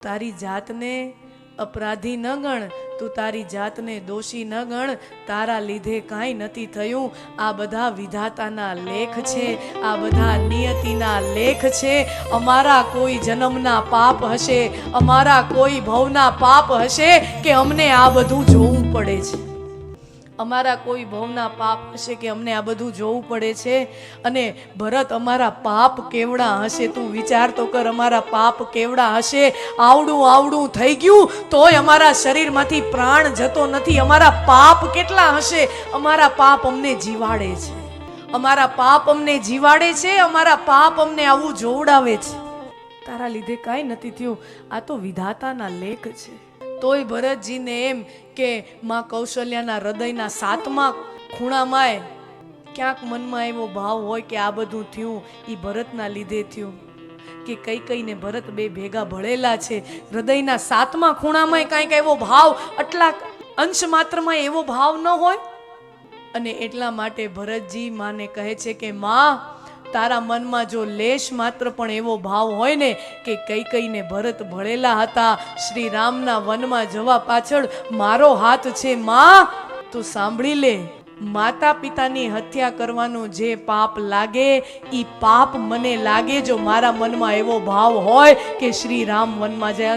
તારી જાતને अपराधी न गण, तू तारी जातने दोषी न गण, तारा लीधे काई नथी थयुं। आ बधा विधाताना लेख छे, आ बधा नियतिना लेख छे। अमारा कोई जन्मना पाप हशे, अमारा कोई भवना पाप हशे के अमने आ बधुं जोवुं पड़े छे। अमारा कोई भवना पाप हशे के अमने आ बधुं जोवुं पड़े छे। अने भरत अमारा पाप केवड़ा हशे, तू विचार तो कर, अमारा पाप केवड़ा हशे। आवडું आवडું થઈ ગયું તોય અમારા શરીરમાંથી પ્રાણ જતો નથી। અમારા પાપ કેટલા હશે? અમારા પાપ અમને જીવાડે છે, અમારા પાપ અમને જીવાડે છે, અમારા પાપ અમને આવું જોવડાવે છે। તારા લીધે કાંઈ નથી થયું, આ તો વિધાતાના લેખ છે। તોય ભરતજીને એમ કે માં કૌશલ્યાના હૃદયના સાતમા ખૂણામાં ક્યાંક મનમાં એવો ભાવ હોય કે આ બધું થયું એ ભરતના લીધે થયું, કે કઈ કઈને ભરત બે ભેગા ભળેલા છે। હૃદયના સાતમા ખૂણામાં કાંઈક એવો ભાવ, આટલા અંશ માત્રમાં એવો ભાવ ન હોય। અને એટલા માટે ભરતજી માને કહે છે કે માં, તારા મનમાં જો લેશ માત્ર પણ એવો ભાવ હોય ને કે કઈ કઈને ભરત ભળેલા હતા, શ્રી રામના વનમાં જવા પાછળ મારો હાથ છે માં, તું સાંભળી લે। માતા પિતાની હત્યા કરવાનું જે પાપ લાગે ઈ પાપ મને લાગે જો મારા મનમાં એવો ભાવ હોય કે શ્રી રામ વનમાં જાય।